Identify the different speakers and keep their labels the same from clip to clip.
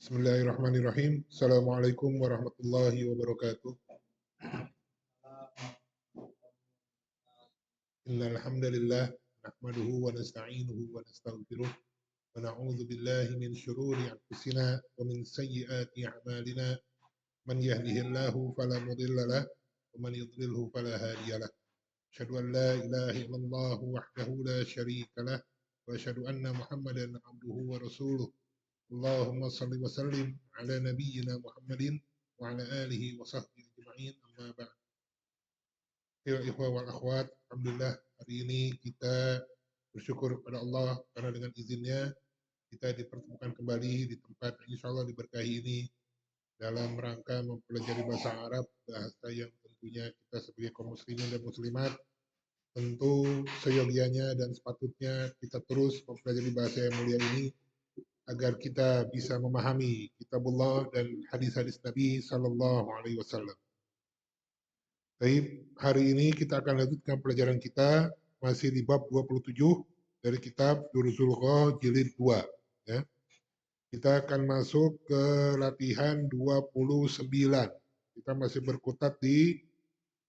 Speaker 1: Bismillahirrahmanirrahim. Assalamualaikum warahmatullahi wabarakatuh. Innal hamdalillah nahmaduhu wa nasta'inuhu wa nastaghfiruh wa na'udzu billahi min shururi anfusina wa min sayyiati a'malina. Man yahdihillahu fala mudilla lah wa man yudlilhu fala hadiyalah. Asyhadu an la ilaha illallah wahdahu la syarika lah wa asyhadu anna Muhammadan abduhu wa rasuluh. Allahumma salli wa sallim ala nabiyyina Muhammadin wa ala alihi wa sahbihi ajma'in, amma ba'd. Ya ikhwah wal akhwat, alhamdulillah hari ini kita bersyukur kepada Allah karena dengan izinnya kita dipertemukan kembali di tempat yang insya Allah diberkahi ini dalam rangka mempelajari bahasa Arab, bahasa yang tentunya kita sebagai kaum muslimin dan muslimat tentu seyogianya dan sepatutnya kita terus mempelajari bahasa yang mulia ini agar kita bisa memahami kitabullah dan hadis-hadis Nabi Sallallahu Alaihi Wasallam. Baik, hari ini kita akan lanjutkan pelajaran kita masih di bab 27 dari kitab Durusul Ghoh jilid 2. Ya. Kita akan masuk ke latihan 29. Kita masih berkutat di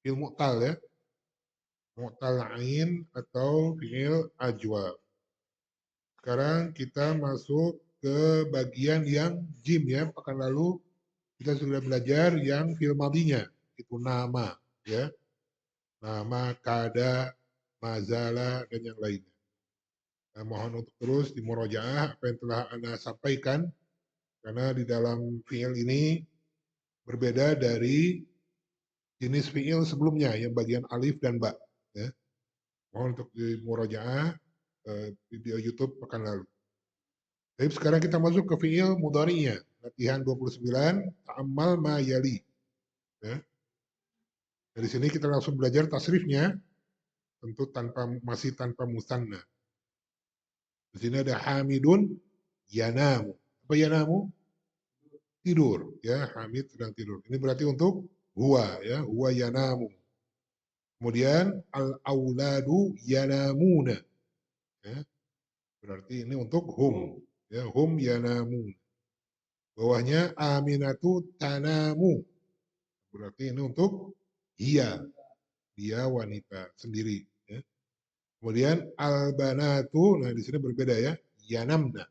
Speaker 1: fi'il mu'tal ya. Mu'tal ain atau fi'il ajwa. Sekarang kita masuk ke bagian yang jim ya. Pekan lalu kita sudah belajar yang fi'il madinya, itu nama ya. Nama, kada, mazala, dan yang lainnya. Nah, mohon untuk terus dimurojaah apa yang telah Anda sampaikan, karena di dalam fi'il ini berbeda dari jenis fi'il sebelumnya yang bagian alif dan ba. Ya. Mohon untuk dimurojaah video YouTube pekan lalu. Jadi sekarang kita masuk ke fi'il mudhari'nya. Latihan 29, ta'ammal ma yali. Ya. Dari sini kita langsung belajar tasrifnya, tentu masih tanpa musanna. Di sini ada hamidun yanamu. Apa yanamu? Tidur. Ya, hamid sedang tidur. Ini berarti untuk huwa. Ya, huwa yanamu. Kemudian al-auladu yanamuna. Ya, berarti ini untuk hum. Ya, hum yanamun. Bawahnya aminatu tanamu. Berarti ini untuk hiya. Dia wanita sendiri. Ya. Kemudian al-banatu. Nah, di sini berbeda ya. Yanamna.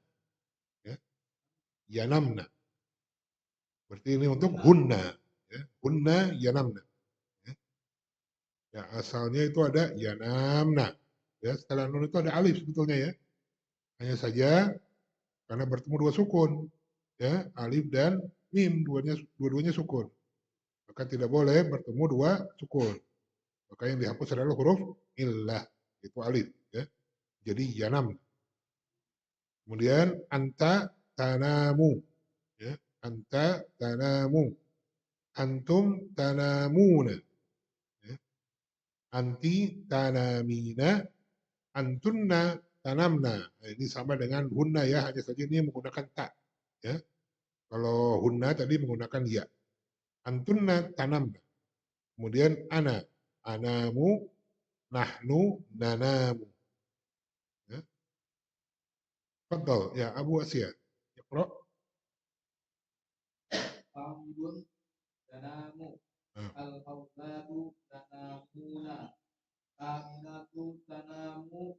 Speaker 1: Ya, yanamna. Berarti ini untuk hunna. Ya. Hunna yanamna. Ya. Ya, asalnya itu ada yanamna. Ya, setelah nun itu ada alif sebetulnya ya. Hanya saja karena bertemu dua sukun. Ya, alif dan mim dua-duanya sukun. Maka tidak boleh bertemu dua sukun. Maka yang dihapus adalah huruf illah, itu alif ya. Jadi yanam. Kemudian anta tanamu ya. Anta tanamu. Antum tanamuna. Ya. Anti tanamina. Antunna tanamna. Nah, ini sama dengan hunna ya, hanya saja ini menggunakan ta. Ya. Kalau hunna tadi menggunakan ya. Antunna tanamna. Kemudian ana. Anamu, nahnu, nanamu. Ya. Fadal, ya Abu Asya. Iqra.
Speaker 2: Hamdun tanamu, al-auladu tanamuna, aminatu tanamu,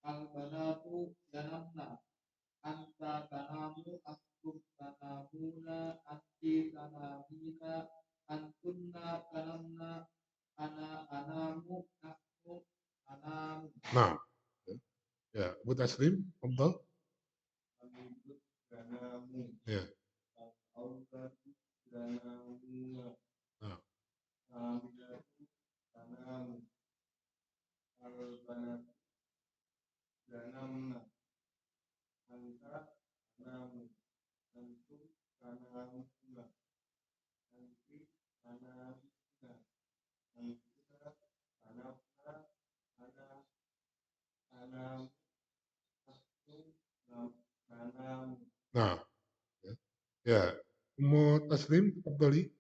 Speaker 2: al-banatu tanamna, anta tanamu, antum tanamuna, anti tanamina, antunna tanamna, ana anamu, nahnu anamu.
Speaker 1: Nah, ya Abu Taslim, Fadal.
Speaker 2: Hamdun tanamu,
Speaker 1: Ya.
Speaker 2: al-auladu tanamuna,
Speaker 1: Nah,
Speaker 2: aminatu tanamu, al-banatu tanamna, anta tanamu, antum tanamuna, anti tanamina, antuna tanamna, ana tanam, nahnu tanamu.
Speaker 1: nah, ya. Ya, Ummu Taslim, Fadali.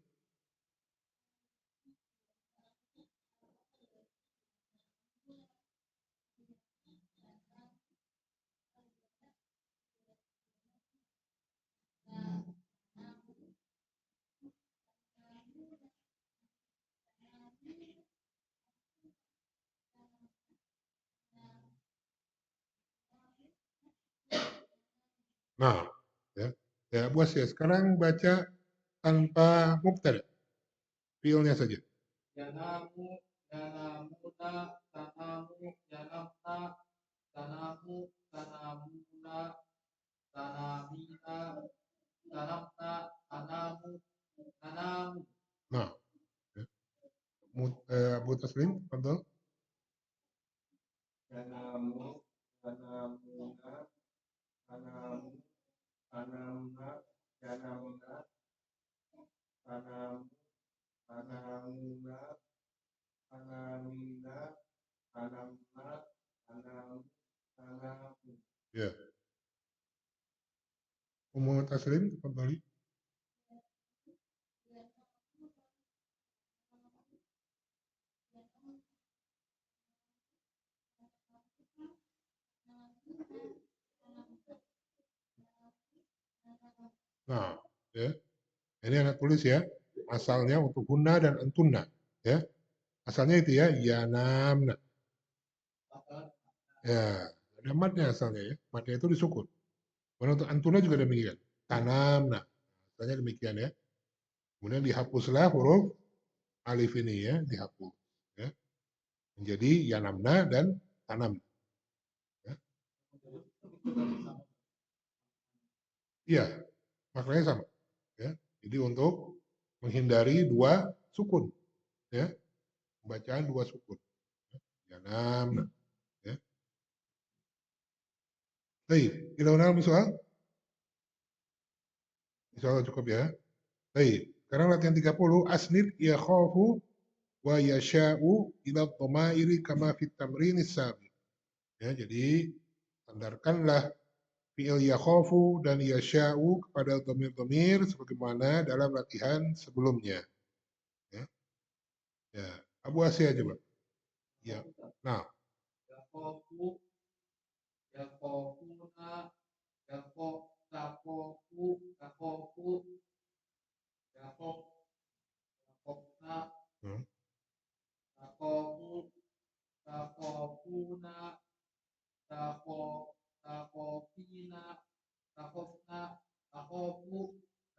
Speaker 1: Nah, ya. Ya, Abu Asia. Sekarang baca tanpa mubtada, fiilnya saja.
Speaker 2: Yanamu, yanamuna, tanamu, yanamna, tanamu, tanamuna, tanamina, tanamna, tanamu, tanamu.
Speaker 1: Nah, ya. Abu Taslim, betul?
Speaker 2: Yanamu, yanamuna, tanamu, tanamna, yanamna, tanamu, tanamuna, tanamina, tanamna, tanamu, tanamu.
Speaker 1: Ya. Umum Taslim, betul? Nah, ya. Ini anak tulis ya. Asalnya untuk guna dan antunna, ya. Asalnya itu ya, yanamna. Ya, ada matnya asalnya ya. Matnya itu disukun. Kemudian untuk antuna juga demikian. Tanamna. Asalnya demikian ya. Kemudian dihapuslah huruf alif ini ya, dihapus. Ya. Menjadi yanamna dan tanam. Ya. Iya, maknanya sama. Ya. Jadi untuk menghindari dua sukun. Ya. Pembacaan dua sukun. Ya. Yanamna. Ya. Baik, kita ulang soal. Insya cukup ya. Baik, sekarang latihan 30. Asnid yakhafu wa yasha'u ila dhamairi kama fit tamrinis sabiq. Ya, jadi sandarkanlah fi'il yakhafu dan yasha'u kepada dhamir-dhamir sebagaimana dalam latihan sebelumnya. Ya, ya. Abu Asia coba. Ya. Nah,
Speaker 2: Yakofu, yakofuna, yakofu, yakofu, yakof, yakofna,
Speaker 1: hmm.
Speaker 2: yakofu, yakofuna, yakofina, yakofna, yakofu,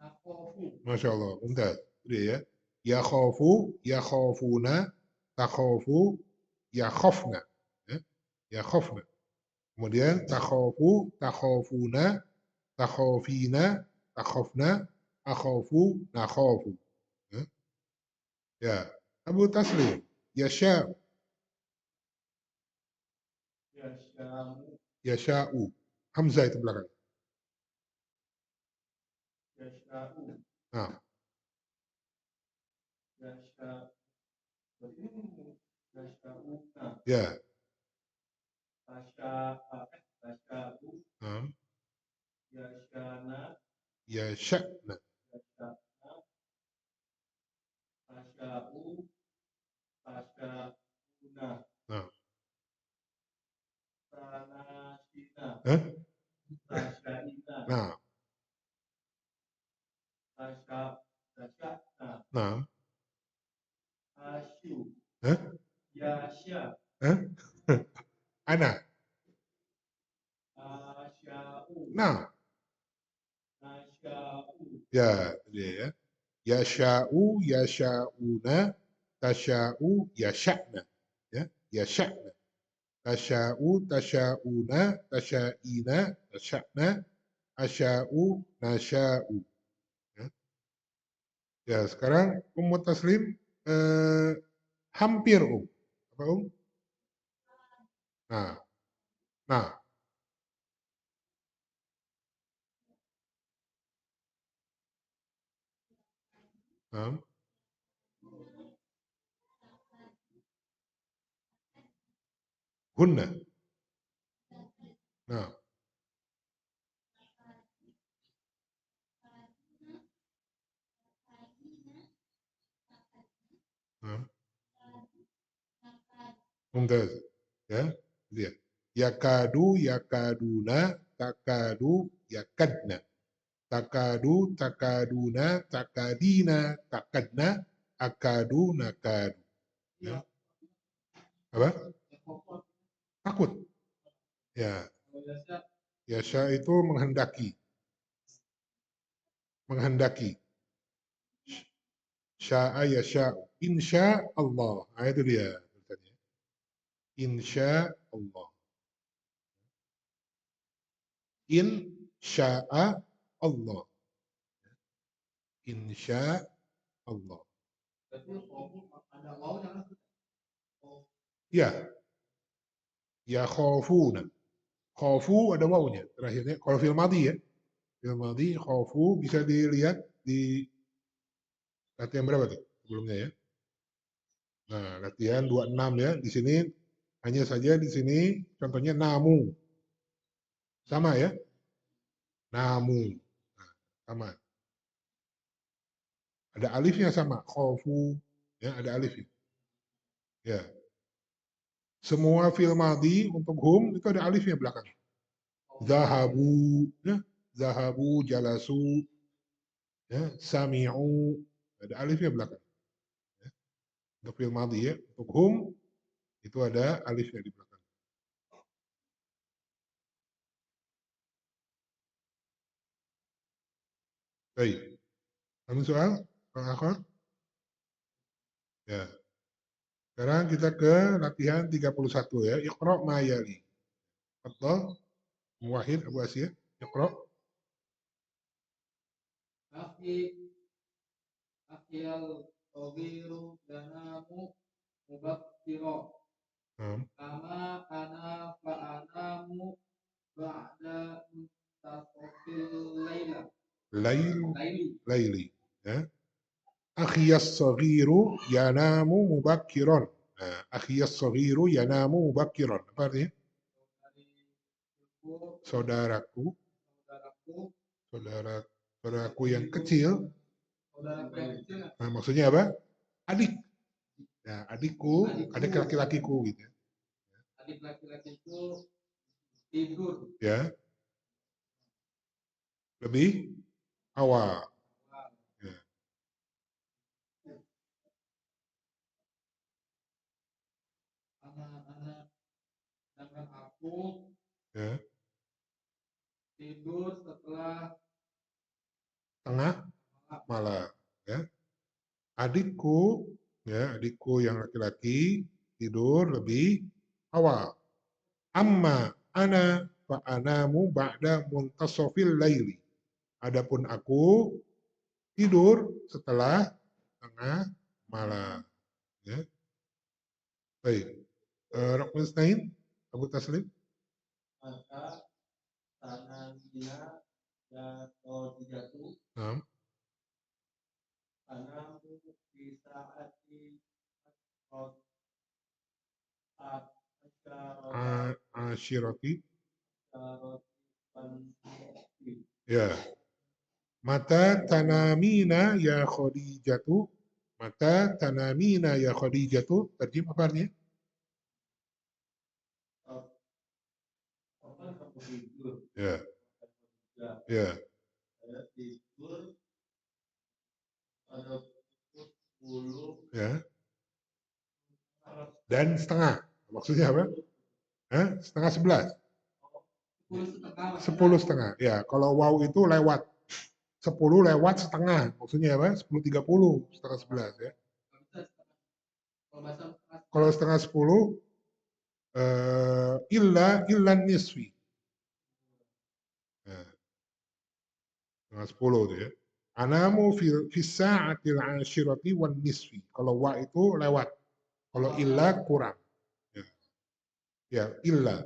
Speaker 2: yakofu.
Speaker 1: Masya Allah, bentar. Udah ya. Yakhafu, yakhafuna, takhafu, yakhafna. Ya. Yakhafna. Kemudian takhafu, takhafuna, takhafina, takhafna, akhafu, nakhafu. Ya. Ya. Abu Taslim, yasha,
Speaker 2: Yashamu,
Speaker 1: yasha'u. Hamzah itu belakang.
Speaker 2: yasha'u,
Speaker 1: Nah,
Speaker 2: yasha'u, yasha'una,
Speaker 1: ya.
Speaker 2: yasha'u,
Speaker 1: Nah,
Speaker 2: yashana,
Speaker 1: yasha'na.
Speaker 2: yasha'na, yasha'u, yasha'una,
Speaker 1: Nah,
Speaker 2: tanashina,
Speaker 1: eh?
Speaker 2: tashaina,
Speaker 1: Nah,
Speaker 2: tasha'na,
Speaker 1: nah,
Speaker 2: asyu,
Speaker 1: eh?
Speaker 2: yasha,
Speaker 1: Eh? Ana.
Speaker 2: asya'u,
Speaker 1: Nah,
Speaker 2: nasya'u,
Speaker 1: ya, dia ya. Yasha'u, yasha'una, tasha'u, yasha'na. Ya, yasha'na. Tasha'u, tasha'una, tasha'ina, tasha'na, asya'u, nasya'u. Ya, ya sekarang Taslim hampir Apa Nah, nah, nah, hunna. Nah, nah, mumtaz. Ya, lihat. Yakadu, yakaduna, takadu, yakadna. Takadu, takaduna, takadina, takadna, akadu, nakadu. Ya. Apa? Takut. Ya. Yasha itu menghendaki. menghendaki. Sya'a yasha'u. Insya Allah. Nah, itu dia. Insya Allah. Insya Allah. Insya Allah. Ya. Ya khawfuna. Khawfu ada wawunya. Terakhirnya. Kalau fil madhi ya. Fil madhi khawfu bisa dilihat di latihan berapa tuh sebelumnya ya. Nah, latihan 26 ya. Di sini hanya saja di sini contohnya namu. Sama ya. Namu. Nah, sama. Ada alifnya sama. Khawfu. Ya, ada alifnya. Ya. Semua fil madhi untuk hum itu ada alifnya belakang. Zahabu, ya. Zahabu, jalasu, ya. Sami'u, ada alifnya belakang. Ya. Untuk fil madhi ya, untuk hum itu ada alifnya di belakang. Baik. Ada soal? Soal akhir? Ya. Sekarang kita ke latihan 31 ya. Iqra' ma yali. Atau Muwahhid Abu Asia. Iqra'.
Speaker 2: Akhil Togiru Danamu Mubakkiro Kama ana fa'anamu Ba'da Muntasofil
Speaker 1: Laili. Ya. Akhiyas saghiru yanamu mubakkiran. Nah, akhiyas saghiru yanamu mubakkiran. Apa artinya? Saudaraku yang kecil. Nah, maksudnya apa? Adik. Ya, adikku, adik laki-lakiku gitu.
Speaker 2: Adik laki-lakiku tidur.
Speaker 1: Ya. Lebih awal. Ya.
Speaker 2: Anak-anak dengan aku
Speaker 1: Ya.
Speaker 2: tidur setelah
Speaker 1: Tengah malam. Ya. Adikku, ya, adikku yang laki-laki tidur lebih awal. Amma ana fa anamu ba'da muntasofil laili. Adapun aku tidur setelah tengah malam. Ya. Baik. Rukun Isnain, Abu Taslim.
Speaker 2: maka tanamina dan jatuh tanamu bisa
Speaker 1: Ashirati. Ya. Mata tanamina ya Khadijatu. Mata tanamina ya Khadijatu. Terjem apa artinya? Ya. Ya. Ya. Dan setengah. Maksudnya apa? Setengah 11. 10:30. Ya, kalau wow itu lewat. 10 lewat setengah. Maksudnya apa? 10:30, setengah 11 ya. Kalau setengah 10 illa nisfi. Nah, setengah 10 tuh ya. Anamu fi sa'atil ashirati wan nisfi. Kalau wa itu lewat. Kalau illa kurang. Ya, illa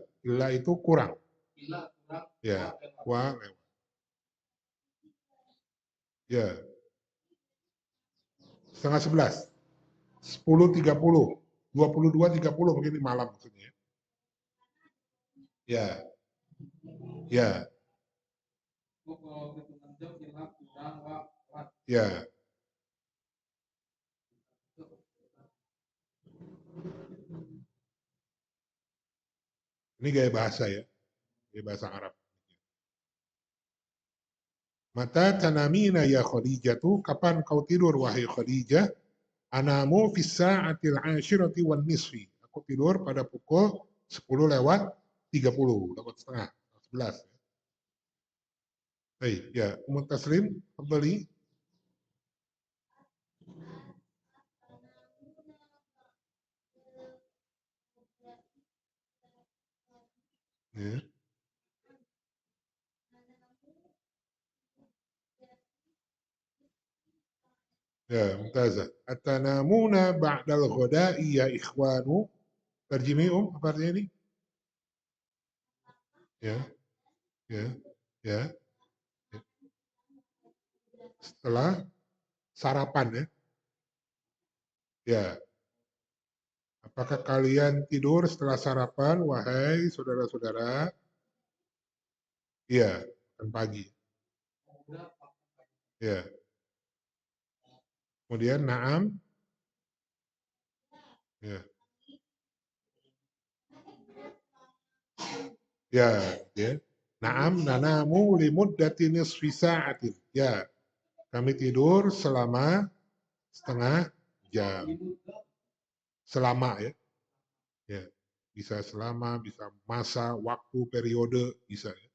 Speaker 1: itu kurang. Ya, wa lewat. Ya. Setengah 11. 10:30. 22:30 begini malam maksudnya. Ya. Ya. Ya. Ini gaya bahasa ya. Gaya bahasa Arab. Mata tanamina ya Khadijatu, kapan kau tidur wahai Khadijah? Anamu fis sa'atil 'ashirati wan nisfi. Aku tidur pada pukul 10 lewat 30, lewat setengah, 11. Baik, ya, Taslim, kembali. Ya. Ya, mumtazah. Atanamuna ba'dal ghada'i ya ikhwanu. Terjemi apa artinya ini? Ya, ya, ya. Setelah sarapan ya. Ya. Apakah kalian tidur setelah sarapan, wahai saudara-saudara? Iya, makan pagi. Ya. Kemudian na'am. Ya. Ya, ya. Na'am nanamu limuddatin nisfi sa'atin. Ya. Kami tidur selama setengah jam. Selama ya. Ya. Bisa selama, bisa masa, waktu, periode, bisa ya.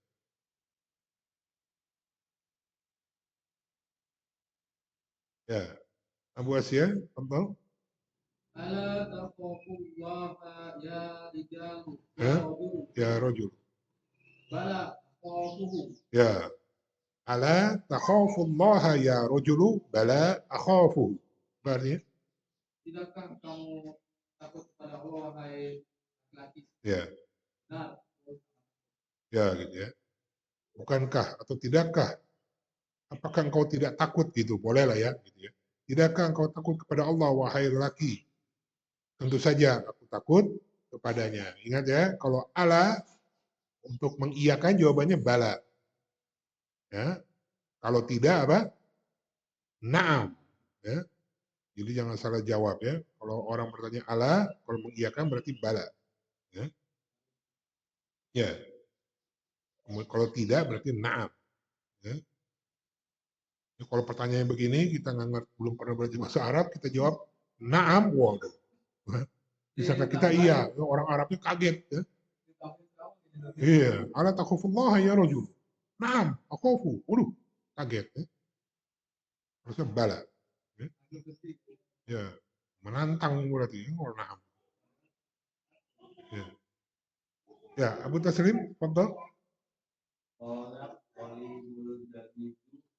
Speaker 1: Ya. Abu Asia, tentang?
Speaker 2: Ala takhafullaha ya rijalu
Speaker 1: Ya,
Speaker 2: ya rajul.
Speaker 1: ya rajul.
Speaker 2: Bala takhafuhu.
Speaker 1: Ya. Ala takhafullaha ya rajulu bala akhafuhu. Berarti
Speaker 2: Tidakkah kamu takut kepada Allah wahai laki-laki?
Speaker 1: ya,
Speaker 2: Nah,
Speaker 1: ya gitu ya. Bukankah atau tidakkah? Apakah engkau tidak takut gitu? Boleh lah ya, gitu ya. Tidakkah engkau takut kepada Allah wahai lelaki? Tentu saja aku takut kepadanya. Ingat ya, kalau ala untuk mengiyakan jawabannya bala. Ya. Kalau tidak apa? Naam. Ya. Jadi jangan salah jawab ya. Kalau orang bertanya ala, kalau mengiyakan berarti bala. Ya. Ya. Kalau tidak berarti naam. Ya. Ya, kalau pertanyaan begini kita nggak ngerti, belum pernah belajar bahasa Arab, kita jawab naam. Waduh. Bisakah kita iya? Orang Arabnya kaget ya. Iya, ala takhufullah ya rajul. Naam, akhafu. Waduh, kaget ya. Harusnya bala. Ya, ya. Menantang berarti kalau naam. Ya. Ya, Abu Taslim, contoh.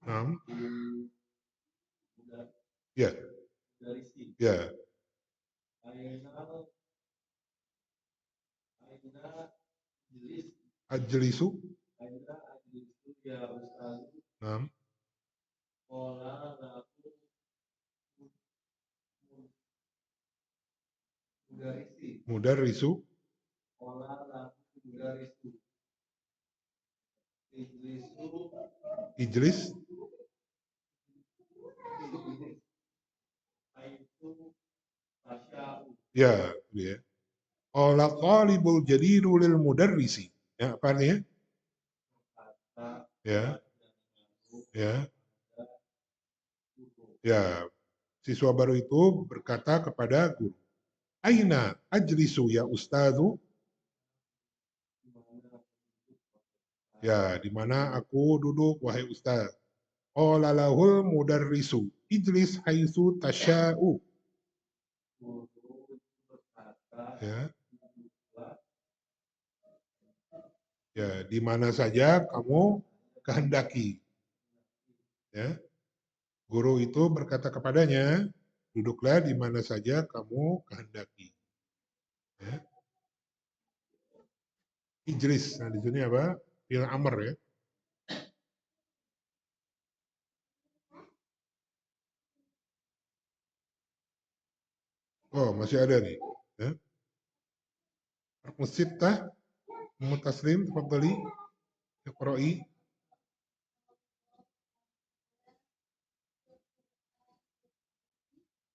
Speaker 1: Naam. Ya. Ya. Ajlisu. Naam. Mudarrisu. Ijlis. Ya, ya. Qala talibul jadidu lil mudarrisi. Ya, apa artinya? Ya. Ya. Ya. Siswa baru itu berkata kepada guru, Aina ajlisu ya ustadzu? Ya, di mana aku duduk wahai ustaz? Qala lahul mudarrisu, ijlis haitsu tasya'u. Ya. Ya, di mana saja kamu kehendaki. Ya. Guru itu berkata kepadanya, duduklah di mana saja kamu kehendaki. Ya. Ijlis, nah di sini apa? Fi'il amr ya. Oh, masih ada nih. Ya. Musittah, Mutaslim, tafadhali, iqra'i.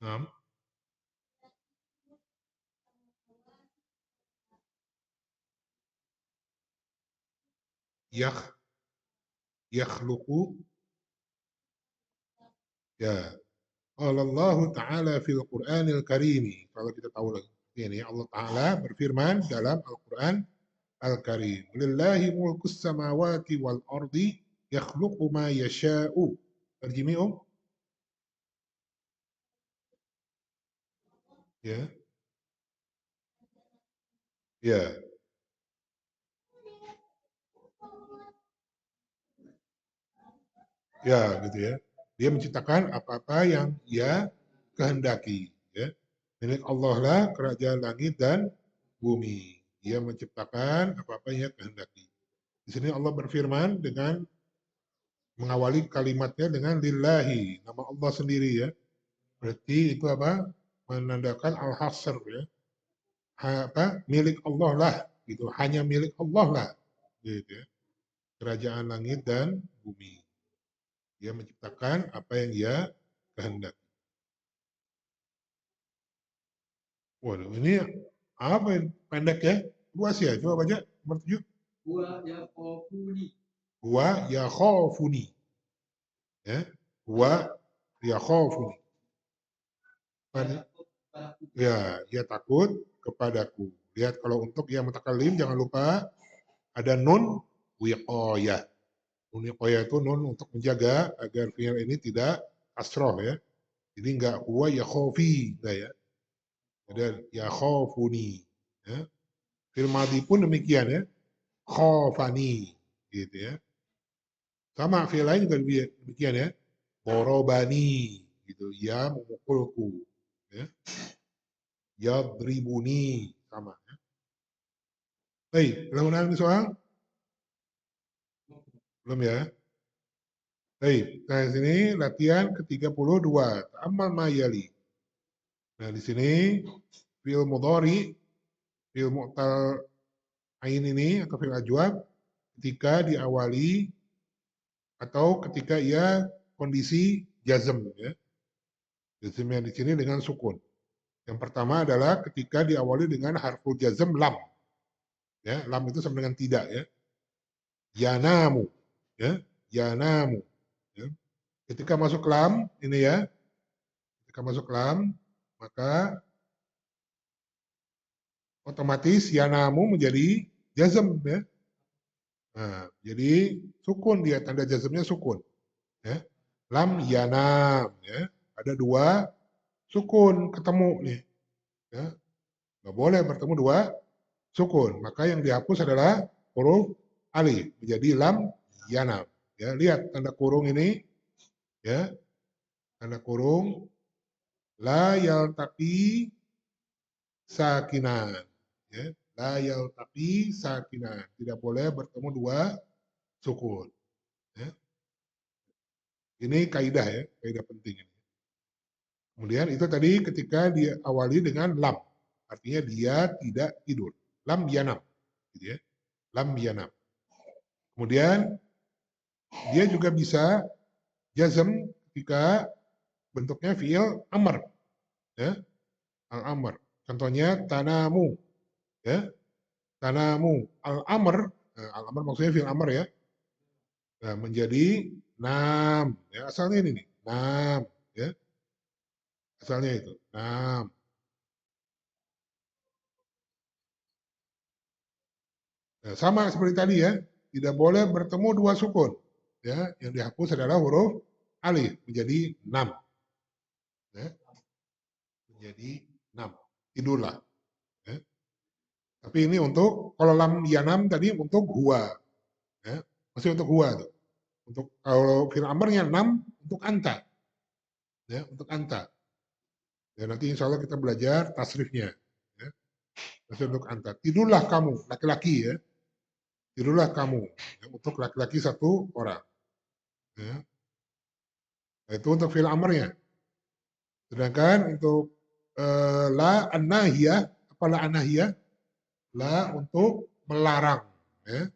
Speaker 1: Naam. Yakhluqu. Ya. Allah Ta'ala fil Qur'anil Karim. Kalau kita tahu lagi. Ini Allah Ta'ala berfirman dalam Al-Quran Al-Karim. Lillahi mulkus samawati wal ardi. yakhluqu ma yasha'u. Terjemi Ya, ya, ya, gitu ya. Dia menciptakan apa-apa yang ia kehendaki. Ya. Milik Allah lah kerajaan langit dan bumi. Dia menciptakan apa-apa yang ia kehendaki. Di sini Allah berfirman dengan mengawali kalimatnya dengan lillahi, nama Allah sendiri ya. Berarti itu apa? Menandakan al-hasr ya. Apa? Milik Allah lah gitu. Hanya milik Allah lah gitu ya. Kerajaan langit dan bumi. Dia menciptakan apa yang dia kehendaki. Waduh, ini apa yang pendek ya? Luas ya, coba baca nomor 7.
Speaker 2: Huwa yakhafuni.
Speaker 1: Huwa yakhafuni. Ya. Huwa yakhafuni.
Speaker 2: Dia takut padaku.
Speaker 1: Ya, dia takut kepadaku. Lihat kalau untuk yang mutakalim jangan lupa ada nun wiqayah. Nun wiqayah itu nun untuk menjaga agar fi'il ini tidak kasroh ya. Jadi enggak huwa yakhafi, enggak ya. Ada yakhafuni. Ya. Fi'il madhi pun demikian ya. Khafani gitu ya. Sama fi'il lain juga demikian ya. Borobani gitu. Ya memukulku. Ya. Yadribuni sama. Baik, ulang-ulang soal? Belum ya? Baik, nah di sini latihan ke-32. Ta'ammal ma yali. Nah, di sini fi'il mudhari, fi'il mu'tal ain ini atau fi'il ajwab ketika diawali atau ketika ia kondisi jazm ya. Jazmnya di sini dengan sukun. Yang pertama adalah ketika diawali dengan harful jazm lam. Ya, lam itu sama dengan tidak ya. Yanamu ya, yanamu ya. Ketika masuk lam ini ya, ketika masuk lam maka otomatis yanamu menjadi jazm ya. Nah, jadi sukun dia, tanda jazmnya sukun ya. Lam yanam ya. Ada dua sukun ketemu nih ya. Nggak boleh bertemu dua sukun. Maka yang dihapus adalah huruf alif menjadi lam yanam. Ya, lihat tanda kurung ini ya. Tanda kurung la yaltaqi sakinan ya. La yaltaqi sakinan. Tidak boleh bertemu dua sukun ya. Ini kaidah ya, kaidah penting ini. Kemudian itu tadi ketika diawali dengan lam, artinya dia tidak tidur. Lam yanam, gitu ya. Lam yanam. Kemudian dia juga bisa jazm ketika bentuknya fiil amr, ya, al-amr. Contohnya tanamu, ya, tanamu. Al-amr, al-amr maksudnya fiil amr ya, nah, menjadi nam, ya, asalnya ini nih, nam, ya, asalnya itu, nam. Nah, sama seperti tadi ya, tidak boleh bertemu dua sukun. Ya, yang dihapus adalah huruf alif menjadi 6. Ya, menjadi 6. Tidurlah. Ya. Tapi ini untuk kalau lam yanam tadi untuk huwa. Ya, masih untuk huwa tuh. Untuk kalau fil amrnya 6 untuk anta. Ya, untuk anta. Ya, nanti insya Allah kita belajar tasrifnya. Ya, masih untuk anta. Tidurlah kamu, laki-laki ya. Tidurlah kamu. Ya, untuk laki-laki satu orang. Ya. Nah, itu untuk fil amrnya. Sedangkan untuk la an-nahiyah, apa la an-nahiyah? La untuk melarang. Ya.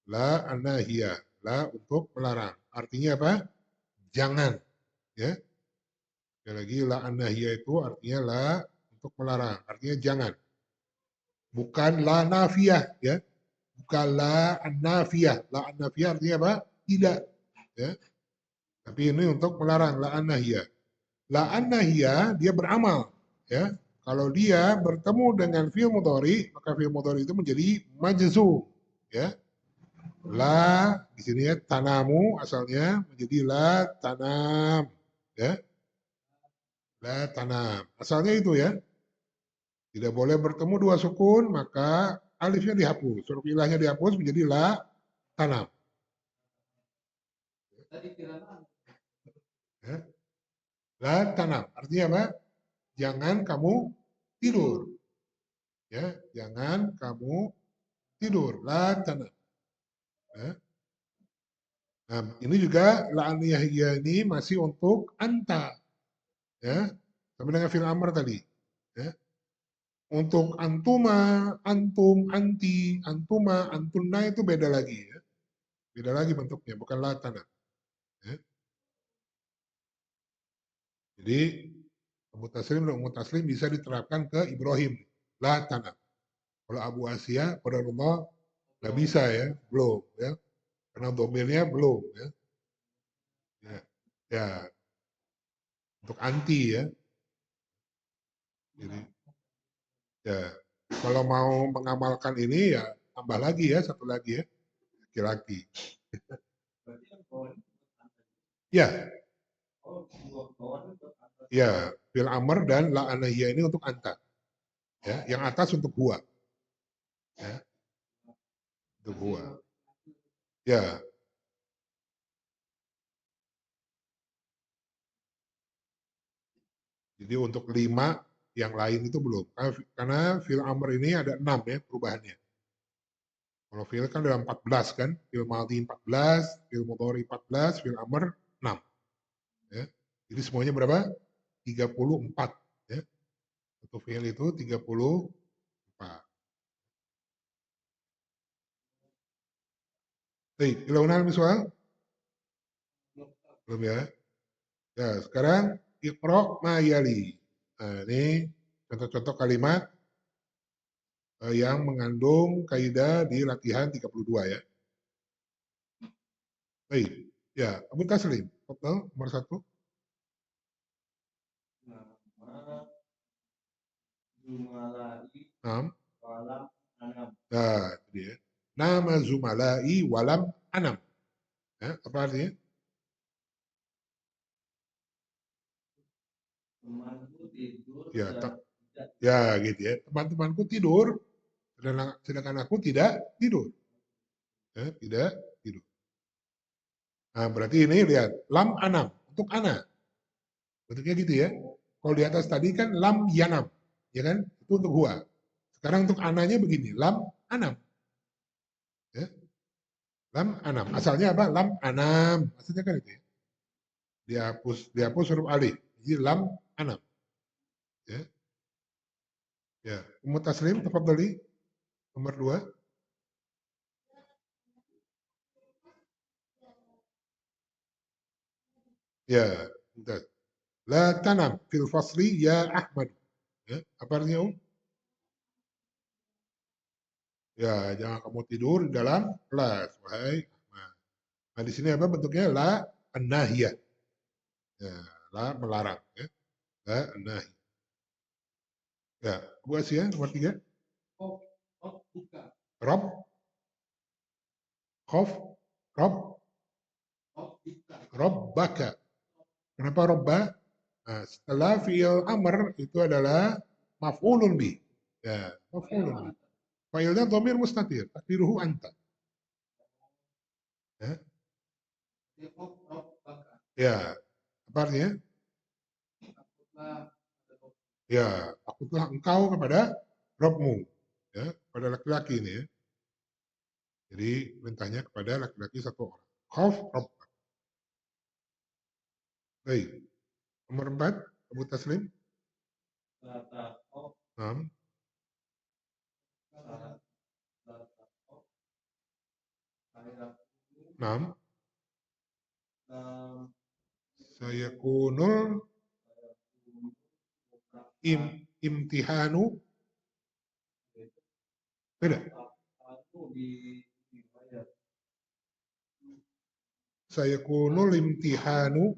Speaker 1: La an-nahiyah, la untuk melarang. Artinya apa? Jangan. Ya. Sekali lagi la an-nahiyah itu artinya la untuk melarang. Artinya jangan. Bukan la nafiyah. Ya. Bukan la an-nafiyah. La an-nafiyah artinya apa? Tidak. Ya. Tapi ini untuk melarang la an-nahiyah. La an-nahiyah dia beramal. Ya. Kalau dia bertemu dengan fi'il mudhari, maka fi'il mudhari itu menjadi majzum, ya. La di sini ya tanamu asalnya menjadi la tanam. Ya, la tanam. Asalnya itu ya. Tidak boleh bertemu dua sukun, maka alifnya dihapus. Huruf ilahnya dihapus menjadi la tanam.
Speaker 2: Tadi kirana
Speaker 1: Ya. La tanam. Artinya apa? Jangan kamu tidur. Ya, jangan kamu tidur. La tanam. Ya. Nah, ini juga la aniyahiyah ini masih untuk anta. Ya, sama dengan fil amr tadi. Ya. Untuk antuma, antum, anti, antuma, antunna itu beda lagi ya. Beda lagi bentuknya, bukan la tanam. Ya. Jadi mutaslim dan mutaslim bisa diterapkan ke Ibrahim. La tanam. Kalau Abu Asia, pada Allah nggak bisa ya, belum ya. Karena domirnya belum ya. Ya, ya, untuk anti ya. Jadi ya, kalau mau mengamalkan ini ya tambah lagi ya satu lagi ya, laki-laki.
Speaker 2: berarti yang bawah ini
Speaker 1: Ya,
Speaker 2: dua bawah ini untuk atas.
Speaker 1: ya, fil amr dan la anahiyah ini untuk anta. Ya, yang atas untuk huwa. Ya, untuk huwa. Ya, jadi untuk 5 yang lain itu belum. Karena fil amr ini ada 6 ya perubahannya. Kalau fil kan ada 14 kan, fil madhi 14, fil mudhari 14, fil amr 6. Ya. Jadi semuanya berapa? 34 ya. Satu fil itu 34. Baik, ilaunan soal? Belum ya? Ya, sekarang iqra ma yali. Nah, ini contoh-contoh kalimat yang mengandung kaidah di latihan 32 ya. Baik. Ya, Abu Taslim. Total nomor 1.
Speaker 2: Nama Jumalai
Speaker 1: 6.
Speaker 2: walam anam.
Speaker 1: Nah, itu dia. Nama zumalai walam anam. Ya, apa artinya?
Speaker 2: Temanku tidur
Speaker 1: Ya,
Speaker 2: dan tidak
Speaker 1: ya gitu ya. Teman-temanku tidur, sedangkan aku tidak tidur. Ya, tidak tidur. Nah, berarti ini lihat. Lam anam. Untuk ana. Bentuknya gitu ya. Kalau di atas tadi kan lam yanam. Ya kan? Itu untuk huwa. Sekarang untuk ananya begini. Lam anam. Ya. Lam anam. Asalnya apa? Lam anam. Maksudnya kan itu ya. Dihapus huruf alif. Jadi lam anam. Ya. Ya. Umut taslim, tafadhali. Nomor 2. Ya. Bentar. La tanam fil fasli ya Ahmad. Ya. Apa artinya, Ya, jangan kamu tidur di dalam kelas. Wahai Ahmad. Nah, di sini apa bentuknya? La an-nahiyah. Ya, la melarang. Ya. La an-nahiyah. Ya, Abu Asia nomor 3.
Speaker 2: kok buka
Speaker 1: Rob, khof, Rob,
Speaker 2: buka
Speaker 1: Robbaka. Kenapa Robba? Nah, setelah fi'il amr itu adalah maf'ulun bi. Ya, maf'ulun bi. Fa'ilnya dhamir mustatir, takdiruhu anta. Ya,
Speaker 2: dia baka
Speaker 1: ya, apa artinya?
Speaker 2: takutlah
Speaker 1: Ya, takutlah engkau kepada Robmu. Ya, pada laki-laki ini ya. Jadi perintahnya kepada laki-laki satu orang. Khauf Rob. Baik. Nomor 4, Abu Taslim.
Speaker 2: kata oh
Speaker 1: 6.
Speaker 2: kata oh saya
Speaker 1: 6.
Speaker 2: um,
Speaker 1: Saya kunul imtihanu. Beda.
Speaker 2: aku di bayar
Speaker 1: Saya kunul imtihanu.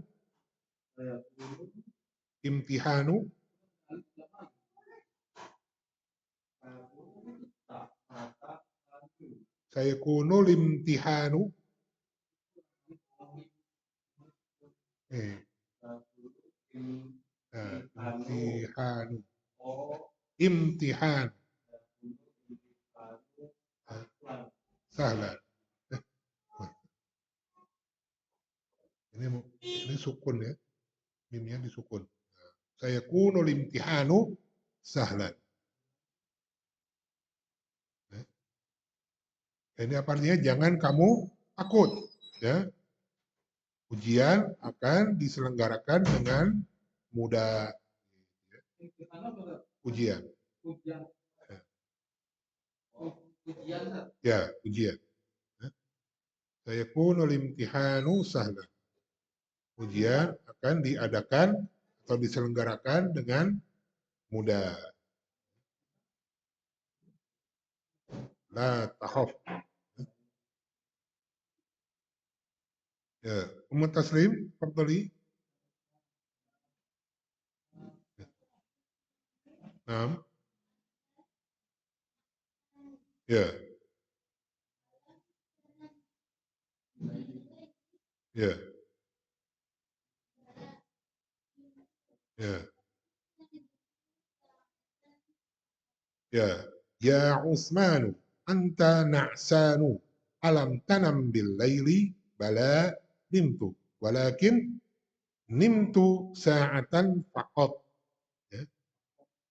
Speaker 2: saya dulu
Speaker 1: Imtihanu.
Speaker 2: aku tak kata aku
Speaker 1: Sayakunul imtihanu. Imtihanu. Imtihan. Sahlan. Ini sukun ya. Mimnya disukun. Sayakunul imtihanu sahlan. Ini apa artinya? Jangan kamu takut. Ya. Ujian akan diselenggarakan dengan mudah. Ujian. Ya, ujian. Sayakunul imtihanu sahlan. Ujian akan diadakan atau diselenggarakan dengan mudah. La takhaf. Ya, Taslim, tafadhali. Naam. Ya. Ya. Ya. Ya. Ya Utsman, anta na'sanu. Alam tanam bil laili bala nimtu. Walakin nimtu sa'atan faqat. Ya.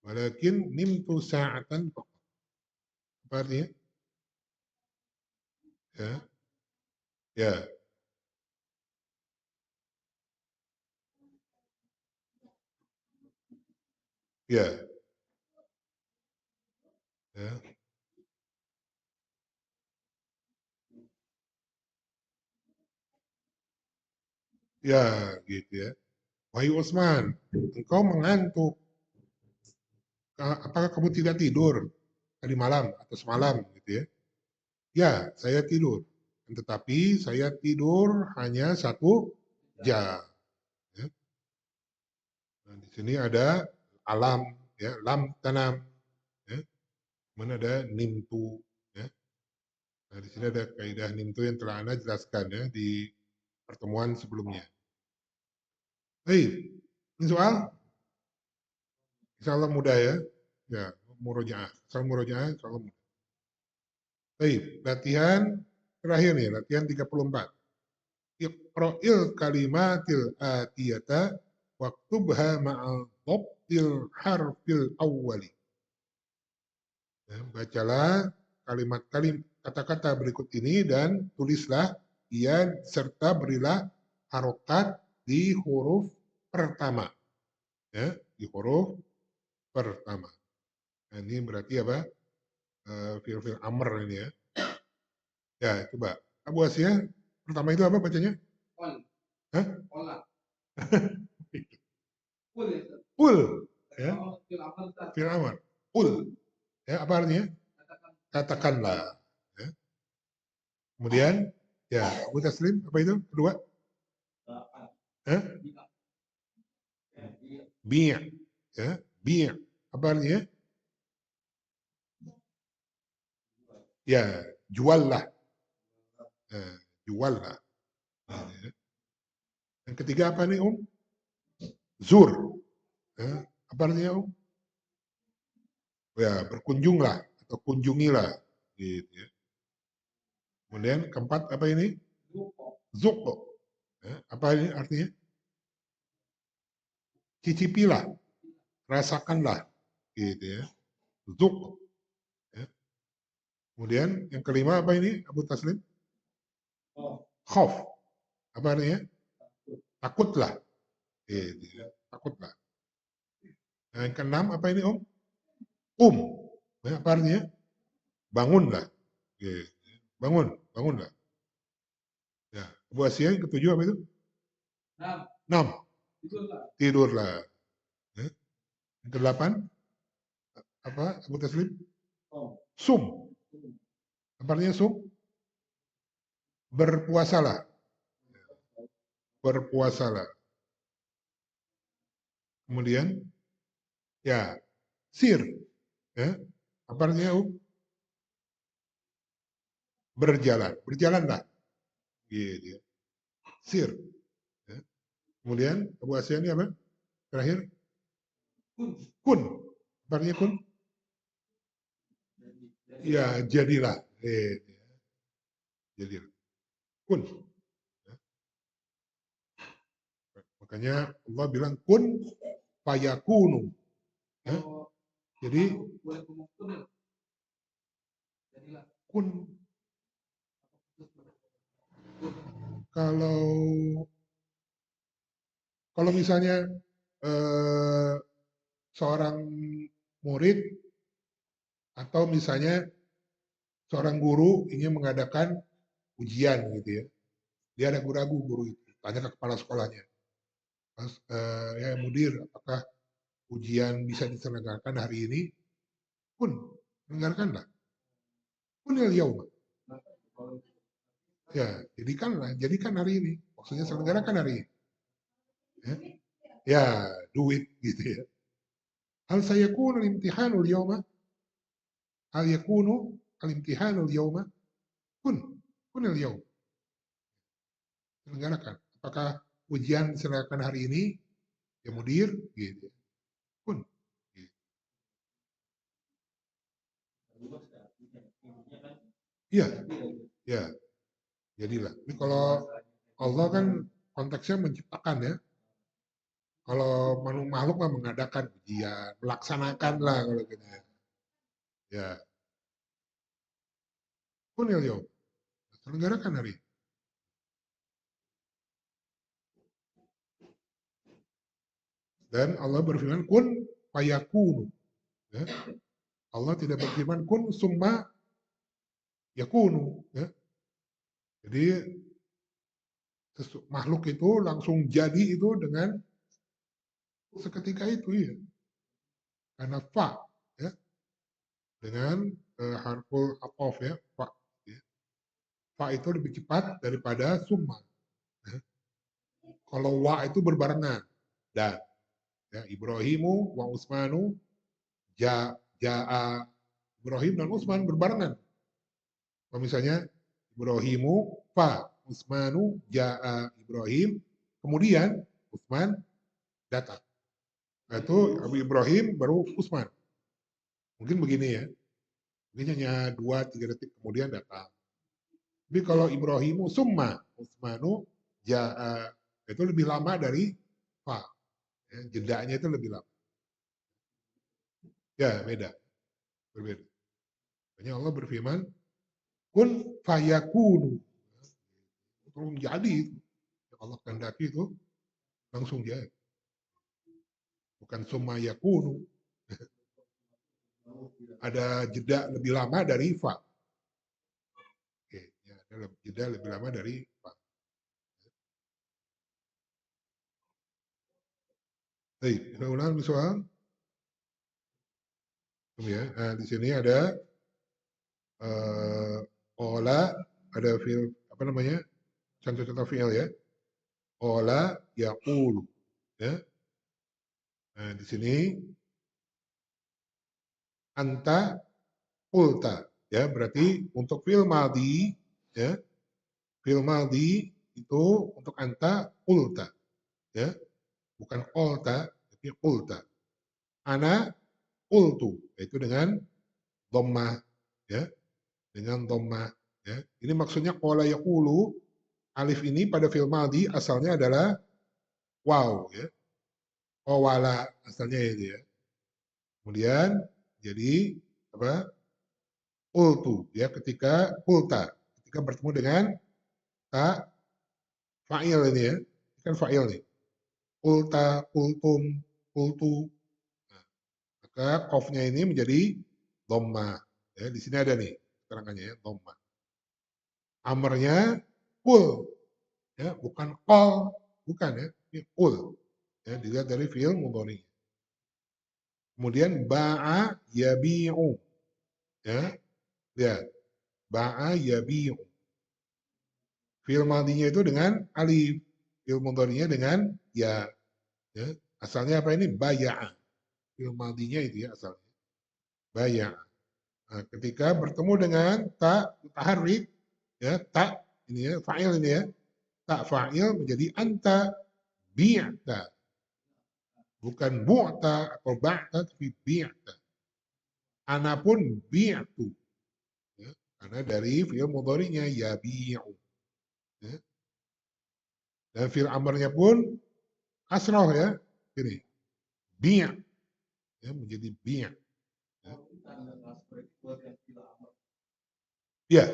Speaker 1: Walakin nimtu sa'atan faqat. Apa artinya? Ya. Ya. Ya. Ya. Ya, gitu ya. Wahai Utsman, engkau mengantuk. Apakah kamu tidak tidur tadi malam atau semalam gitu ya? Ya, saya tidur. Tetapi saya tidur hanya 1 jam. Ya. Nah, di sini ada alam, ya, lam tanam, ya. Mana ada nimtu, ya. Nah, di sini ada kaidah nimtu yang telah Anda jelaskan ya di pertemuan sebelumnya. Baik, ini soal, insya Allah mudah ya. Ya, murojaah. Soal murojaah, insya Allah mudah. Baik, latihan terakhir nih, latihan 34. Iqra'il kalimatil atiyata waktubha ma'al dhabtil harfil awwali. Ya, bacalah kalimat-kalimat kata-kata berikut ini dan tulislah ia serta berilah harokat di huruf pertama. Ya, di huruf pertama. Nah, ini berarti apa? Fi'il amr ini ya. Ya, coba. Abu Asia, pertama itu apa bacanya? Hah? Ul. Ya. Fi'il amr. Ul. Ya, apa artinya? Katakanlah. Ya. Kemudian, ya, Abu Taslim, apa itu? Kedua? Hah? Bi'. Ya, bi'. Apa artinya? Ya, juallah. Ya, juallah. Ya. Yang ketiga apa nih, Zur. Ya. Apa artinya, Ya, berkunjunglah atau kunjungilah. Gitu ya. Kemudian keempat apa ini? Zuk. Ya, apa ini artinya? Cicipilah, rasakanlah. Gitu ya. Zuk. Ya. Kemudian yang kelima apa ini, Abu Taslim? Khauf. Apa artinya? Takutlah. Gitu ya. Takutlah. Nah, yang keenam apa ini, Ya, apa artinya? Bangunlah. Gitu. Bangun, bangunlah. Ya. Abu Asia yang ketujuh apa itu? 6. Tidurlah. Ya. Yang kedelapan apa, Abu Taslim? Sum. Apa artinya sum? Berpuasalah. Berpuasalah. Kemudian, ya, sir. Ya. Apa artinya, berjalan, berjalanlah. Gitu. Sir. Ya. Kemudian Abu Asya ini apa? Terakhir
Speaker 2: kun
Speaker 1: kun. Artinya kun?
Speaker 2: jadi
Speaker 1: Ya, jadilah. Jadilah. Kun. Ya. Makanya Allah bilang kun fayakunu. Ya.
Speaker 2: kalau
Speaker 1: Jadi
Speaker 2: boleh ngomong kun ya jadilah
Speaker 1: kun
Speaker 2: kun
Speaker 1: kalau kalau misalnya eh, seorang murid atau misalnya seorang guru ingin mengadakan ujian gitu ya. Dia ragu-ragu guru itu, tanya ke kepala sekolahnya. Mas, ya mudir, apakah ujian bisa diselenggarakan hari ini? Pun, selenggarakanlah. Punil yauma.
Speaker 2: kalau
Speaker 1: Ya, jadikan hari ini. Maksudnya selenggarakan hari ini. Ya, ya duit gitu ya. Hal sayakunu al-imtihanul yauma? Hal yakunu al-imtihanul yauma? Punil yauma. Selenggarakan. Apakah ujian diselenggarakan hari ini? Ya mudir, gitu. Pun. Gitu.
Speaker 2: luas ya intinya kan
Speaker 1: Iya,
Speaker 2: jadi
Speaker 1: ya, jadilah. Ini kalau Allah kan konteksnya menciptakan ya. Kalau makhluk mah mengadakan ujian, melaksanakan lah kalau gitu ya. Ya, kunil yau, selenggarakan hari. Dan Allah berfirman kun fayakunu. Ya. Allah tidak berfirman kun summa yakunu. Ya. Jadi makhluk itu langsung jadi itu dengan seketika itu ya. Karena fa ya, dengan harful atof ya, fa. Ya. Fa itu lebih cepat daripada summa. Ya. Kalau wa itu berbarengan dan ya, Ibrahimu wa Utsmanu ja'a Ibrahim dan Utsman berbarengan. Kalau misalnya Ibrahimu fa Utsmanu ja'a Ibrahim, kemudian Utsman datang. Nah, itu Abu Ibrahim baru Utsman. Mungkin begini ya. Mungkin hanya 2-3 detik kemudian datang. Tapi kalau Ibrahimu summa Utsmanu ja'a itu lebih lama dari fa. Ya, jedanya itu lebih lama. Ya, beda. Berbeda. Makanya Allah berfirman, kun fayakunu. Tolong jadi itu. Yang Allah kehendaki itu langsung jadi. Bukan summa yakunu. Ada jeda lebih lama dari fa. Oke, ya, ada jeda lebih lama dari fa. Baik, kita ulang soal. Ya, nah, di sini ada ola, ada fiil apa namanya? Contoh-contoh fiil ya. Ola yaqulu. Ya. Nah, di sini anta ulta ya, berarti untuk fiil madhi ya, fiil madhi itu untuk anta ulta ya, bukan olta tapi ulta. Ana ultu yaitu dengan dhammah ya, dengan dhammah ya. Ini maksudnya qala yaqulu, alif ini pada fiil madhi asalnya adalah waw ya. Qawala asalnya itu ya. Kemudian jadi apa? Ultu ya, ketika ulta, ketika bertemu dengan ta fa'il ini ya, ini kan fa'il nih. Ulta, ultum, ultu. Nah, maka qafnya ini menjadi dhamma. Ya, di sini ada nih keterangannya ya, dhamma. Amarnya ul, ya, bukan qal, bukan ya, ini ul. Ya, dilihat dari fiil mudhari. Kemudian ba'a yabi'u, ya, lihat ba'a yabi'u. Fiil madinya itu dengan alif, fiil mudhari'nya dengan ya. Ya. Asalnya apa ini? Baya'a. Fiil madinya itu ya asalnya. Baya'a. Nah, ketika bertemu dengan ta mutaharrik, Ya, tak ini ya, fa'il ini ya. Tak fa'il menjadi anta bi'ta. Bukan bu'ta atau ba'ta, tapi bi'ta. Ana pun bi'tu. Ya, karena dari fi'il mudhari'nya yabi'u. Ya. Dan fi'il amarnya pun kasroh ya. Ini bi' ya, menjadi bi'. Ya. Ya,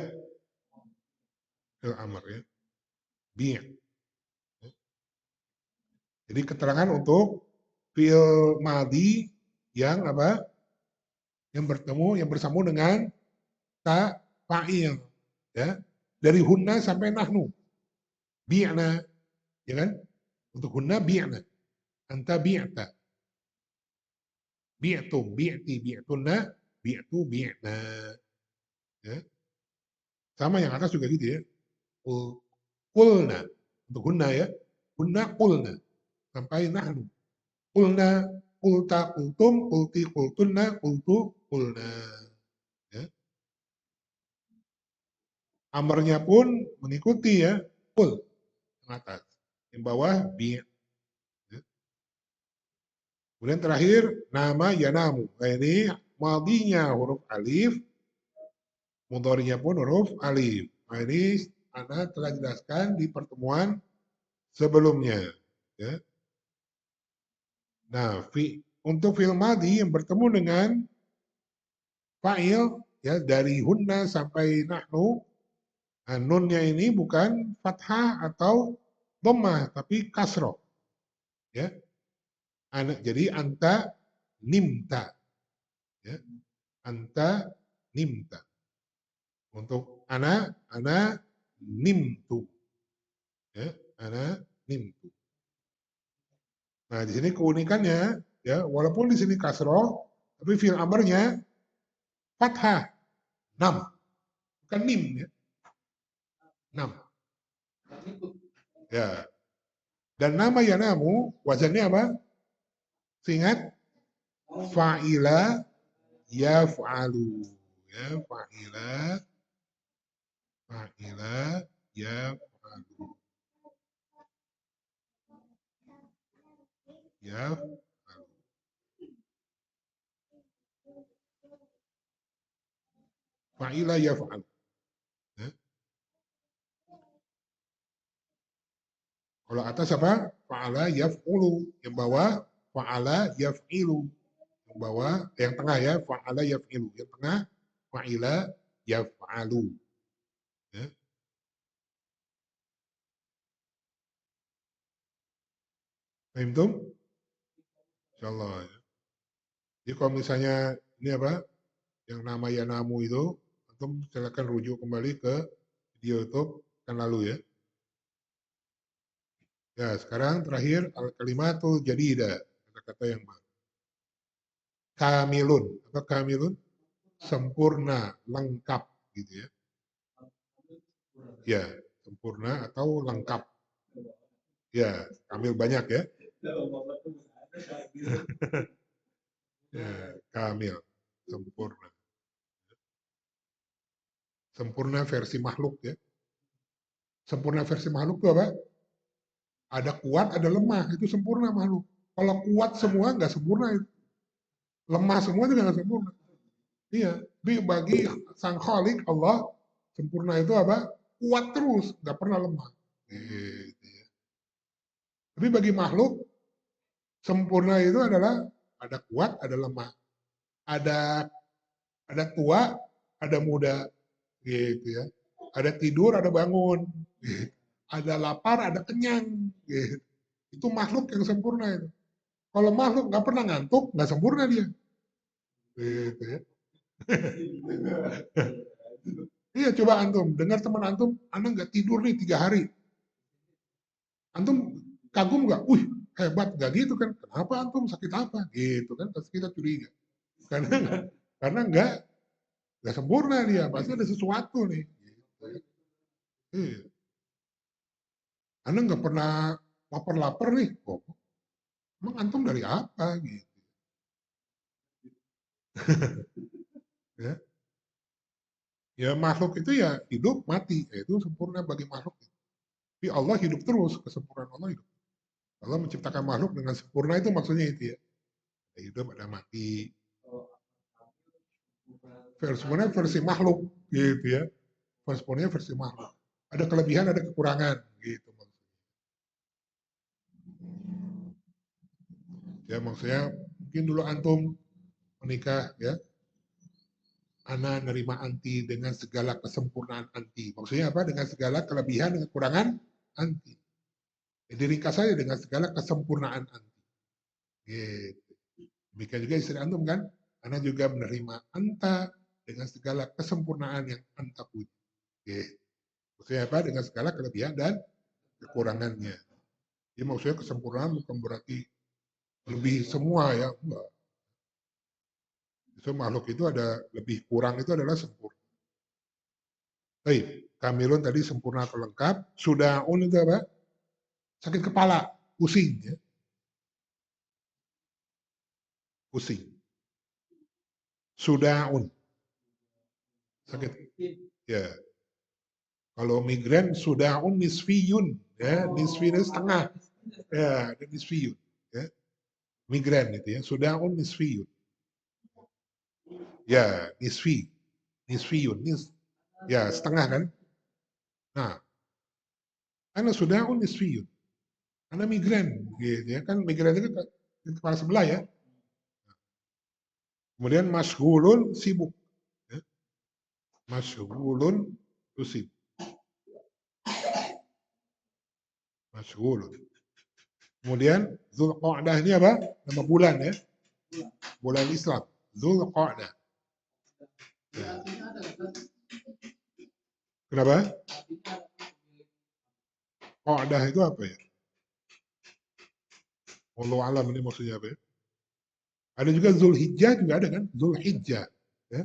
Speaker 1: fi'il amar ya. Bi'. Ya. Jadi keterangan untuk fi'il madi yang apa? Yang bertemu, yang bersambung dengan ta fa'il. Ya. Dari hunna sampai nahnu. Bi'na, ya kan? Untuk hunna bi'na. Anta bi'ta. Bi'tum, bi'ti, bi'tunna, bi'tu, bi'na. Ya. Sama yang atas juga gitu ya. Kulna. Untuk hunna ya. Hunna kulna. Sampai nahnu. Kulna, kulta, kultum, kulti, kultunna, kultu, kulna. Ya. Amarnya pun mengikuti ya. Kul. Yang atas. Yang bawah bi. Ya. Kemudian terakhir nama yanamu. Nah, ini madinya huruf alif, mudhari'nya pun huruf alif. Nah, ini Anda telah jelaskan di pertemuan sebelumnya. Ya. Nah, untuk fi'il madi yang bertemu dengan fa'il ya dari hunna sampai nahnu, nah, nunnya ini bukan fathah atau dhammah tapi kasroh. Ya. Jadi anta nimta. Ya. Anta nimta. Untuk ana nimtu. Ya, ana nimtu. Nah, di sini keunikannya ya, walaupun di sini kasroh, tapi fi'il amarnya fathah, nam, bukan mim ya, nam. Ya. Dan nama yanamu wazannya apa? Ingat fa'ila yaf'alu. Ya, fa'ila yaf'alu. Yaf'alu. Fa'ila yaf'alu. Ya. Kalau atas apa? Fa'ala yaf'ulu. Yang bawah fa'ala yaf'ilu. Yang bawah, yang tengah ya, fa'ala yaf'ilu. Yang tengah fa'ila yaf'alu. Ya. Paham tuh? Insyaallah ya. Jadi kalau misalnya ini apa? Yang nama Yanamu itu, antum silakan rujuk kembali ke video YouTube kan lalu ya. Ya, sekarang terakhir al-kalimatul jadidah, kata-kata yang baru. Kamilun, apa kamilun? Sempurna, lengkap gitu ya. Ya, sempurna atau lengkap. Ya, kamil banyak ya. Ya, kamil, sempurna. Sempurna versi makhluk ya. Sempurna versi makhluk itu apa? Ada kuat, ada lemah, itu sempurna makhluk. Kalau kuat semua nggak sempurna itu. Lemah semua juga nggak sempurna. Iya, tapi bagi sang Khalik Allah sempurna itu apa? Kuat terus, nggak pernah lemah. Gitu ya. Tapi bagi makhluk sempurna itu adalah ada kuat, ada lemah, ada tua, ada muda, gitu ya. Ada tidur, ada bangun, gitu. Ada lapar, ada kenyang. Gitu. Itu makhluk yang sempurna itu. Kalau makhluk nggak pernah ngantuk, nggak sempurna dia. Gitu ya. Iya, coba antum, dengar teman antum, anda nggak tidur nih 3 hari. Antum kagum nggak? Wih, hebat, nggak gitu kan? Kenapa antum sakit apa? Gitu kan? Pasti kita curiga. Karena karena nggak sempurna dia, pasti ada sesuatu nih. Gitu ya. Iya. Anda nggak pernah lapar-lapar nih, kok? Emang antum dari apa? Gitu. Ya. Ya makhluk itu ya hidup mati, ya, itu sempurna bagi makhluk. Tapi Allah hidup terus, kesempurnaan Allah hidup. Allah menciptakan makhluk dengan sempurna itu maksudnya itu ya. Ada hidup, ada mati. Sebenarnya versi makhluk gitu ya. Sebenarnya versi makhluk. Ada kelebihan, ada kekurangan gitu maksudnya. Ya maksudnya mungkin dulu antum menikah ya, ana nerima anti dengan segala kesempurnaan anti. Maksudnya apa? Dengan segala kelebihan dan kekurangan anti. Jadi ringkas saja dengan segala kesempurnaan anti. Gitu. Demikian juga istri antum kan, ana juga menerima anta dengan segala kesempurnaan yang anta punya. Gitu. Maksudnya apa? Dengan segala kelebihan dan kekurangannya. Jadi maksudnya kesempurnaan bukan berarti lebih semua ya. Enggak. Itu makhluk itu ada lebih kurang itu adalah sempurna. Baik, kamilun tadi sempurna atau lengkap. Sudaun itu apa? Sakit kepala, pusing ya. Pusing. Sudaun. Sakit. Ya. Kalau migrain sudaun nisfiyun ya, nisfiyun setengah. Ya, ada nisfiyun ya. Migrain itu ya, sudaun nisfiyun. Ya, nisfi. Nisfiyun, ya setengah kan. Nah, karena sudaun nisfiyun. Karena migrain gitu ya, kan migrain itu kepala sebelah ya. Kemudian masyghulun sibuk. Ya. Masyghulun itu sibuk. Masyghulun. Kemudian Zulqa'dah ini apa? Nama bulan ya. Bulan Islam. Zulqa'dah. Ya. Kenapa? Qa'dah itu apa ya? Wallahu alam ini maksudnya apa ya? Ada juga Zulhijjah juga ada kan? Zulhijjah. Ya.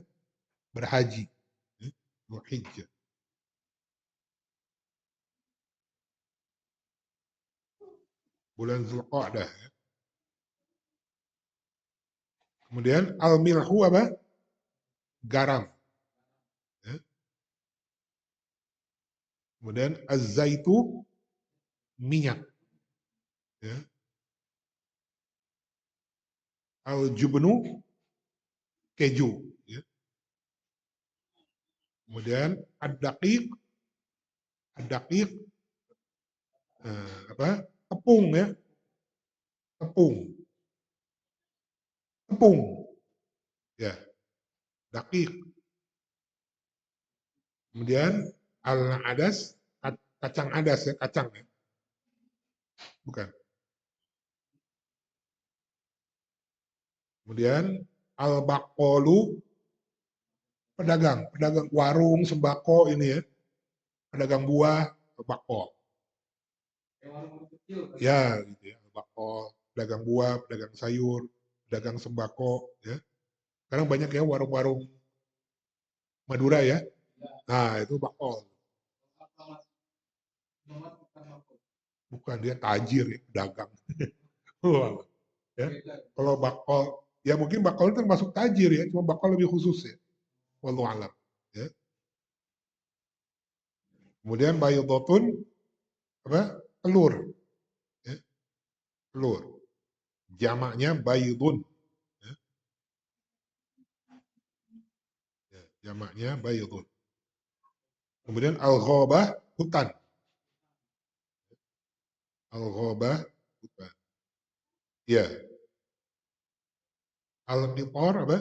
Speaker 1: Berhaji. Ya. Zulhijjah. Bulan Zulqa'dah. Ya. Kemudian al-milhu apa? Garam. Ya. Kemudian az-zaitu minyak. Ya. Al-jubnu keju. Ya. Kemudian ad-daqiq, ad-daqiq apa? Tepung ya. Tepung. Tepung. Ya. Daqiq. Kemudian al-adas, kacang adas ya, kacang ya. Bukan. Kemudian al-baqolu, pedagang, pedagang warung sembako ini ya, pedagang buah, bako. Ya, gitu ya, bako, pedagang buah, pedagang sayur, pedagang sembako ya. Sekarang banyak ya warung-warung Madura ya. Nah, itu bako. Bukan, dia tajir ya, pedagang. Ya. Kalau bakal, ya mungkin bakal termasuk tajir ya, cuma bakal lebih khusus ya. Wallahu alam. Ya. Kemudian bayudotun apa? Telur. Ya. Telur. Jamaknya bayudun. Ya. Ya. Jamaknya bayudun. Kemudian al-ghobah, hutan. Al-ghobah, hutan. Ya. Al-qitor apa?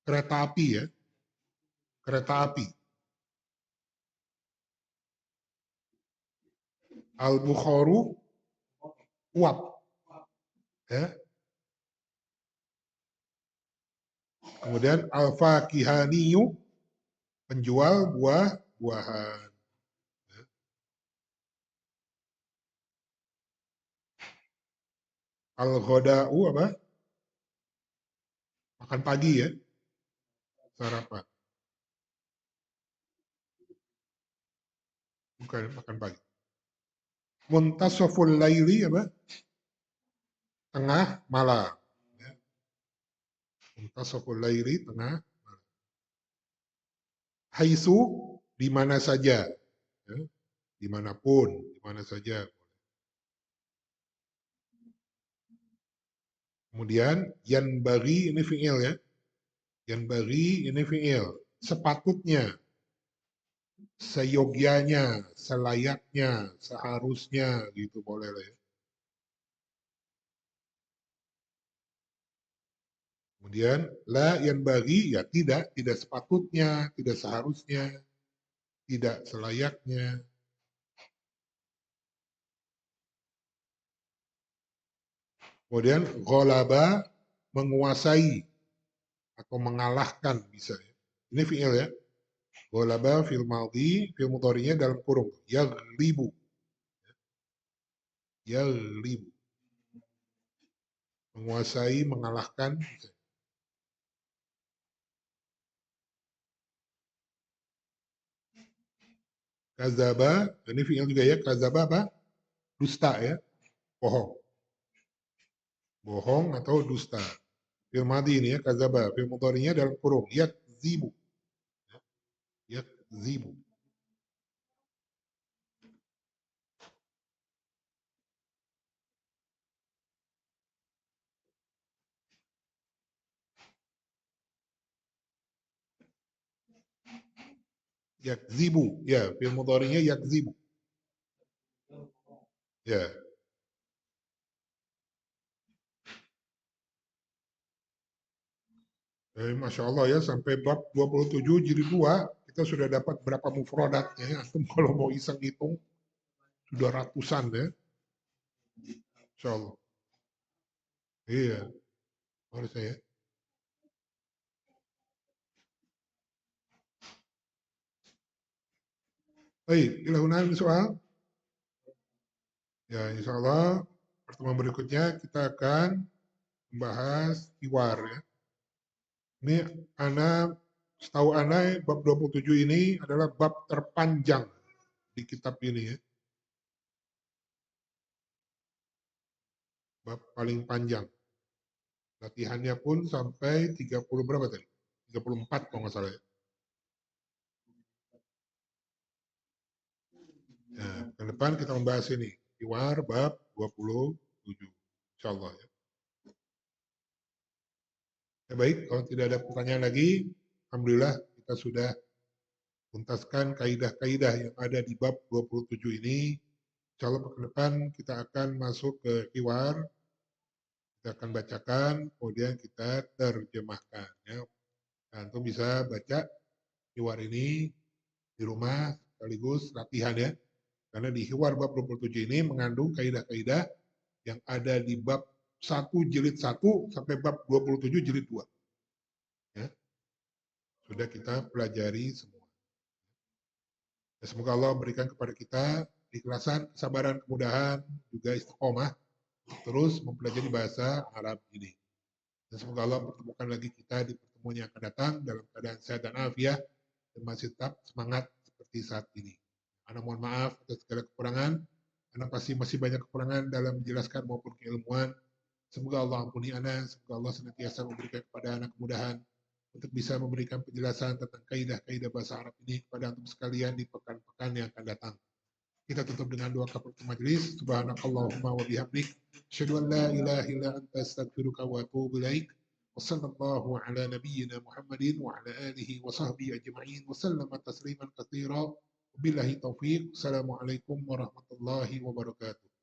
Speaker 1: Kereta api ya. Kereta api. Al-bukhoru, uap. Ya. Kemudian al-fakihaniyu, penjual buah-buahan. Al-ghoda'u apa? Makan pagi ya, sarapan. Bukan makan pagi. Muntasoful laili apa? Tengah malam. Ya. Muntasoful laili, tengah malam. Haitsu di mana saja, ya, dimanapun, di mana saja. Kemudian yanbaghi ini fi'il ya. Yanbaghi ini fi'il. Sepatutnya, seyogyanya, selayaknya, seharusnya gitu boleh lah ya. Kemudian la yanbaghi ya tidak sepatutnya, tidak seharusnya, tidak selayaknya. Kemudian ghalaba menguasai atau mengalahkan bisa ya. Ini fi'il ya. Ghalaba fil madhi, fil mudhari'nya dalam kurung. Yaghlibu. Yaghlibu. Menguasai, mengalahkan. Bisa. Kazaba, ini fi'il juga ya. Kazaba apa? Dusta ya. Bohong. Bohong atau dusta. Fil madhi ini ya. Kazaba. Fil mudhari'nya dalam kurung. Yakzibu. Yakzibu. Yakzibu. Ya, fil mudhari'nya yakzibu. Ya. Masya Allah ya, sampai bab 27 jilid 2, kita sudah dapat berapa mufradatnya ya. Antum kalau mau iseng hitung, sudah ratusan ya. Insya Allah. Iya, harus saya. Baik, ilahuna soal. Ya, insya Allah pertemuan berikutnya kita akan membahas iwar ya. Ini setahu ana bab 27 ini adalah bab terpanjang di kitab ini ya. Bab paling panjang. Latihannya pun sampai 30 berapa tadi? 34 kalau nggak salah ya. Nah, ke depan kita membahas ini. Iwar bab 27. Insyaallah ya. Ya baik, kalau tidak ada pertanyaan lagi, alhamdulillah kita sudah tuntaskan kaidah-kaidah yang ada di bab 27 ini. Insyaallah ke depan kita akan masuk ke iwar, kita akan bacakan, kemudian kita terjemahkan ya. Nah, untuk bisa baca iwar ini di rumah sekaligus latihan ya. Karena di Hiwar bab 27 ini mengandung kaidah-kaidah yang ada di bab 1 jilid 1 sampai bab 27 jilid 2. Ya, sudah kita pelajari semua. Ya, semoga Allah berikan kepada kita keikhlasan, kesabaran, kemudahan, juga istiqomah terus mempelajari bahasa Arab ini. Dan semoga Allah pertemukan lagi kita di pertemuan yang akan datang dalam keadaan sehat dan afiat dan masih tetap semangat seperti saat ini. Ana mohon maaf atas segala kekurangan. Ana pasti masih banyak kekurangan dalam menjelaskan maupun keilmuan. Semoga Allah ampuni Ana. Semoga Allah senantiasa memberikan kepada Ana kemudahan untuk bisa memberikan penjelasan tentang kaidah-kaidah bahasa Arab ini kepada antum sekalian di pekan-pekan yang akan datang. Kita tutup dengan doa kafaratul majelis. Subhanakallahumma wa bihamdik, asyhadu an la ilaha illa anta astaghfiruka wa atubu ilaik. Wassallallahu ala nabiyyina Muhammadin wa ala alihi wa sahbihi ajma'in wa sallama tasliman katsira. Wabillahi taufiq. Assalamualaikum warahmatullahi wabarakatuh.